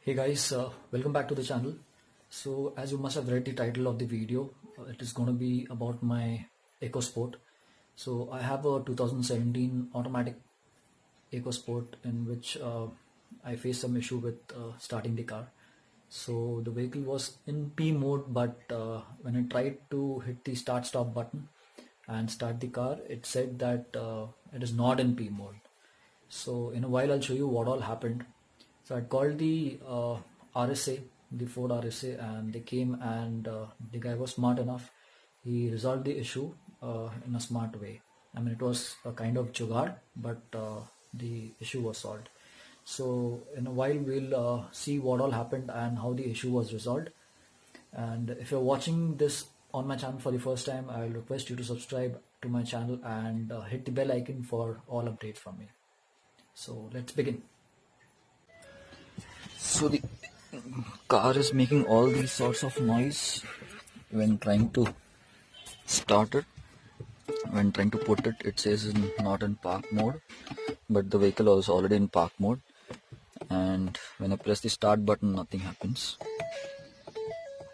Hey guys, welcome back to the channel. So as you must have read the title of the video, it is going to be about my EcoSport. So I have a 2017 automatic EcoSport in which I faced some issue with starting the car. So the vehicle was in P mode, but when I tried to hit the start stop button and start the car, it said that it is not in P mode. So in a while I'll show you what all happened. So I called the RSA, the Ford RSA, and they came, and the guy was smart enough. He resolved the issue in a smart way. I mean, it was a kind of jugaad, but the issue was solved. So in a while we'll see what all happened and how the issue was resolved. And if you're watching this on my channel for the first time, I'll request you to subscribe to my channel and hit the bell icon for all updates from me. So let's begin. So the car is making all these sorts of noise when trying to start it. When trying to put it, it says not in park mode, but the vehicle is already in park mode. And when I press the start button, nothing happens.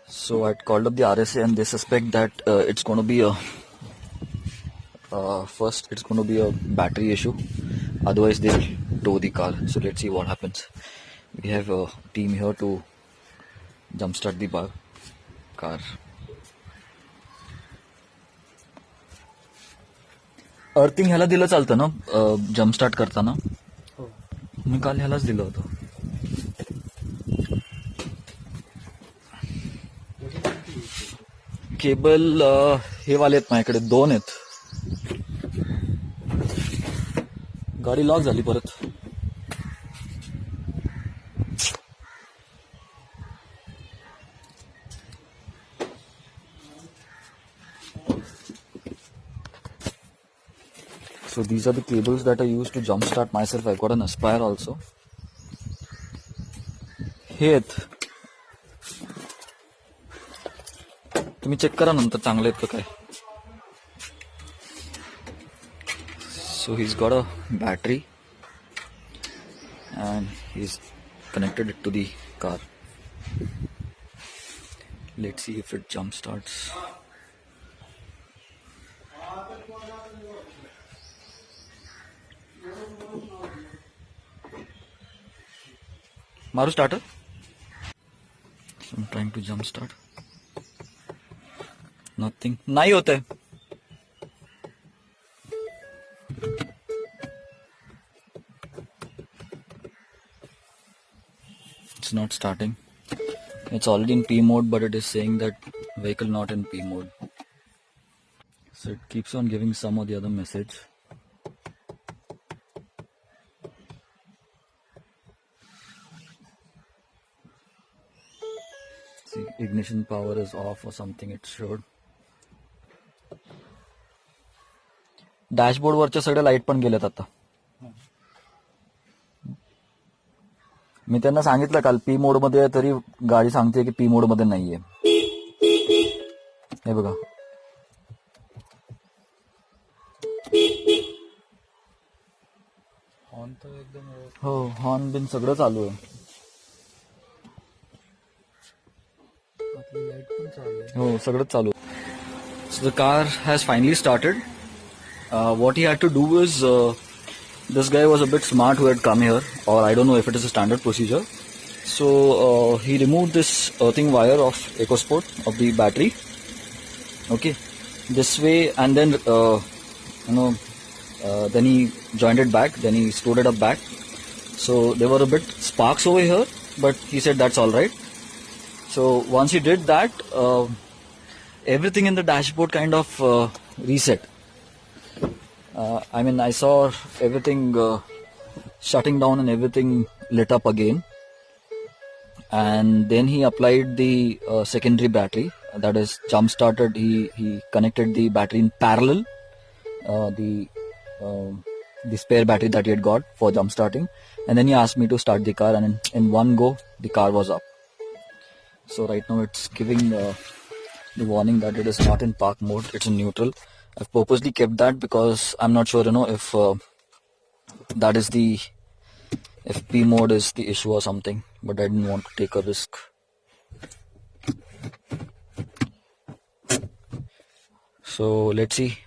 So I called up the RSA and they suspect that it's going to be a first it's going to be a battery issue. Otherwise they'll tow the car. So let's see what happens. We have a team here to jumpstart the car. Earthing ह्याला दिलं चालतं ना jump start करताना? मी काल ह्यालाच दिलं होतं. Cable हे वाले आहेत माझ्याकडे, दोन आहेत. गाडी लॉक झाली परत. So these are the cables that I use to jumpstart myself. I've got an Aspire also. हे आहेत, तुम्ही चेक करा नंतर चांगले आहेत का काय. So he's got a battery and he's connected it to the car. Let's see if it jump starts. Maru starter. So I'm trying to jump start. Nothing. नहीं होता है. It's not starting. It's already in P mode, but it is saying that vehicle not in P mode. So it keeps on giving some or the other message. See, ignition power is off or something it showed. Dashboard वरच्या सगळ्या light पण गेल्यात आता. मी त्यांना सांगितलं काल P mode मध्ये तरी गाडी सांगते की पी मोड मध्ये नाहीये. हे बघा, हो हॉर्न बिन सगळं चालू आहे. हो सगळंच चालू. So the car has finally started. What he had to do is, this guy was a bit smart who had come here, or I don't know if it is a standard procedure. So he removed this earthing wire of EcoSport of the battery. Okay, this way, and then then he joined it back. Then he stood it up back. So there were a bit sparks over here, but he said that's all right. So once he did that, everything in the dashboard kind of reset. I mean, I saw everything shutting down and everything lit up again. And then he applied the secondary battery, that is jump started. He connected the battery in parallel, the spare battery that he had got for jump starting. And then he asked me to start the car, and in one go, the car was up. So right now it's giving the warning that it is not in park mode, it's in neutral. I've purposely kept that because I'm not sure, if that is the if P mode is the issue or something, but I didn't want to take a risk. So let's see.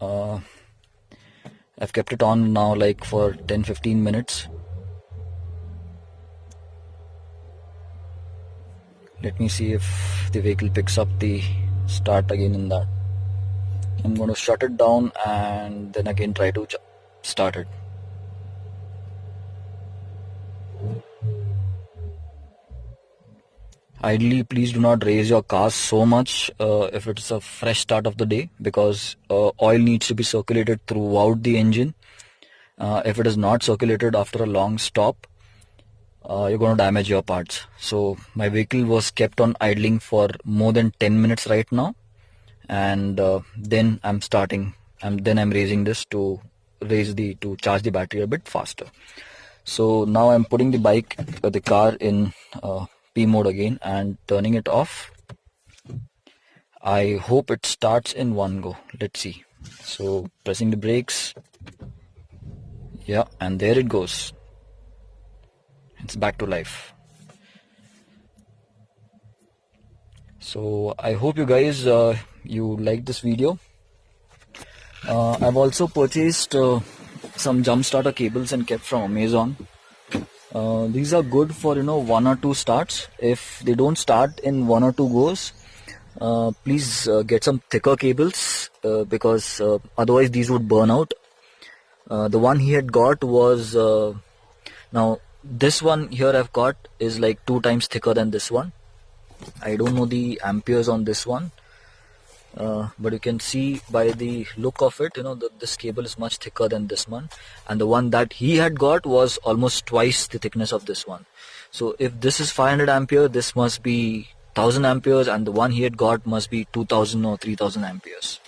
I've kept it on now like for 10-15 minutes. Let me see if the vehicle picks up the start again in that. I'm going to shut it down and then again try to start it. Ideally, please do not raise your cars so much if it's a fresh start of the day, because oil needs to be circulated throughout the engine. If it is not circulated after a long stop, you're going to damage your parts. So my vehicle was kept on idling for more than 10 minutes right now, and then I'm starting, and then I'm raising this to charge the battery a bit faster. So now I'm putting the car in P mode again and turning it off. I hope it starts in one go. Let's see. So pressing the brakes. Yeah, and there it goes. It's back to life. So I hope you guys you like this video. I've also purchased some jump starter cables and kept from Amazon. These are good for 1 or 2 starts. If they don't start in 1 or 2 goes, please get some thicker cables, because otherwise these would burn out. The one he had got was now this one here I've got is like 2 times thicker than this one. I don't know the amperes on this one, but you can see by the look of it, this cable is much thicker than this one, and the one that he had got was almost twice the thickness of this one. So if this is 500 ampere, this must be 1000 amperes, and the one he had got must be 2000 or 3000 amperes.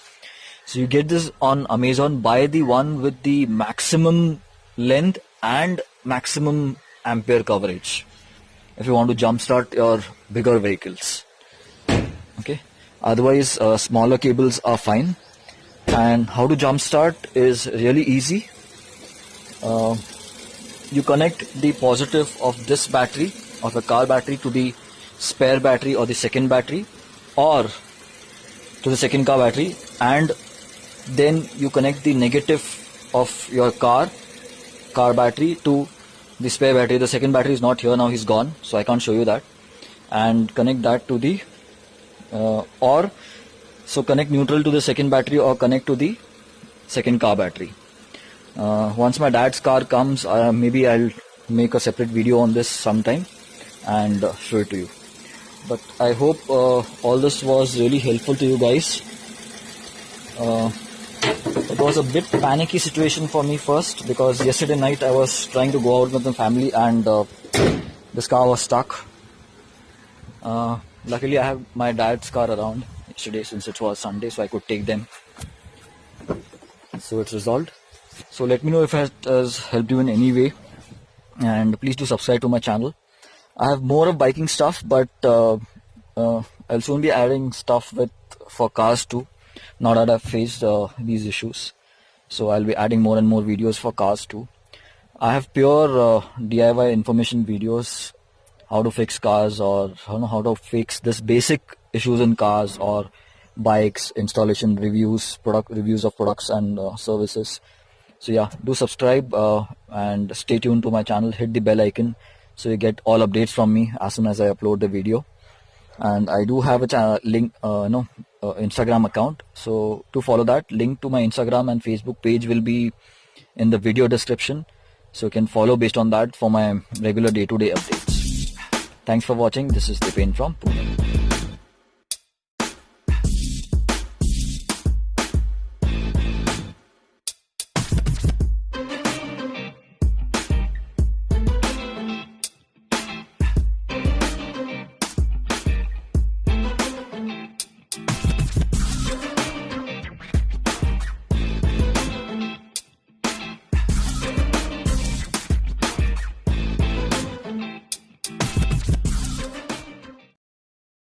So you get this on Amazon. Buy the one with the maximum length and maximum ampere coverage if you want to jumpstart your bigger vehicles. Okay. Otherwise, smaller cables are fine. And how to jumpstart is really easy. You connect the positive of this battery, of the car battery, to the spare battery or the second battery, or to the second car battery, and then you connect the negative of your car battery to the spare battery. The second battery is not here now, he's gone, so I can't show you that. And connect that to the so connect neutral to the second battery or connect to the second car battery. Once my dad's car comes, maybe I'll make a separate video on this sometime and show it to you. But I hope all this was really helpful to you guys. It was a bit panicky situation for me first, because yesterday night I was trying to go out with the family and this car was stuck. Luckily I have my dad's car around yesterday, since it was Sunday, so I could take them. So it's resolved. So let me know if it has helped you in any way, and please do subscribe to my channel. I have more of biking stuff, but I'll soon be adding stuff for cars too, now that I've faced these issues. So I'll be adding more and more videos for cars too. I have pure DIY information videos, how to fix cars, or how to fix this basic issues in cars or bikes, installation reviews, product reviews of products and services. So yeah, do subscribe and stay tuned to my channel. Hit the bell icon so you get all updates from me as soon as I upload the video. And I do have a link, Instagram account, so to follow that, link to my Instagram and Facebook page will be in the video description, so you can follow based on that for my regular day-to-day updates. Thanks for watching. This is Dipen from Pune.